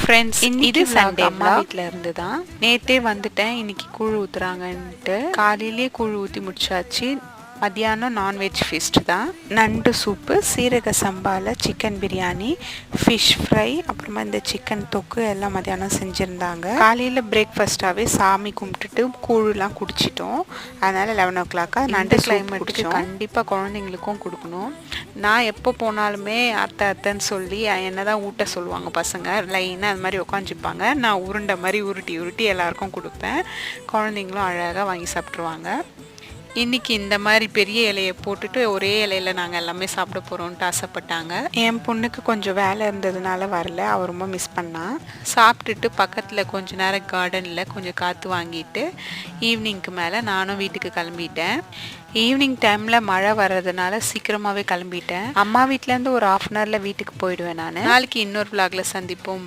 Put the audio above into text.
Friends, இது Sunday அம்மா வீட்டில் இருந்து தான். நேற்றே வந்துட்டேன். இன்னைக்கு கூழ் ஊற்றுறாங்கன்ட்டு காலையிலேயே கூழ் ஊற்றி முடிச்சாச்சு. மத்தியானம் நான்வெஜ் ஃபீஸ்ட் தான். நண்டு சூப்பு, சீரக சம்பாவில் சிக்கன் பிரியாணி, ஃபிஷ் ஃப்ரை, அப்புறமா இந்த சிக்கன் தொக்கு எல்லாம் மத்தியானம் செஞ்சுருந்தாங்க. காலையில் பிரேக்ஃபாஸ்ட்டாகவே சாமி கும்பிட்டுட்டு கூழெலாம் குடிச்சிட்டோம். அதனால் 11 o'clock நண்டு கிளைமேட்டுக்கு கண்டிப்பாக குழந்தைங்களுக்கும் கொடுக்கணும். நான் எப்போ போனாலுமே அத்தை அத்தைன்னு சொல்லி என்ன தான் ஊட்ட சொல்லுவாங்க பசங்க. லைனாக அது மாதிரி உட்காந்துப்பாங்க. நான் உருண்டை மாதிரி உருட்டி எல்லாருக்கும் கொடுப்பேன். குழந்தைங்களும் அழகாக வாங்கி சாப்பிட்ருவாங்க. இன்றைக்கி இந்த மாதிரி பெரிய இலையை போட்டுட்டு ஒரே இலையில நாங்கள் எல்லாமே சாப்பிட போகிறோன்ட்டு ஆசைப்பட்டாங்க. என் பொண்ணுக்கு கொஞ்சம் வேலை இருந்ததுனால வரல. அவள் ரொம்ப மிஸ் பண்ணான். சாப்பிட்டுட்டு பக்கத்தில் கொஞ்ச நேரம் கார்டனில் கொஞ்சம் காற்று வாங்கிட்டு ஈவினிங்க்கு மேலே நானும் வீட்டுக்கு கிளம்பிட்டேன். ஈவினிங் டைமில் மழை வர்றதுனால சீக்கிரமாகவே கிளம்பிட்டேன். அம்மா வீட்டிலேருந்து ஒரு 1/2 hour வீட்டுக்கு போயிடுவேன் நான். நாளைக்கு இன்னொரு vlogல சந்திப்போம்.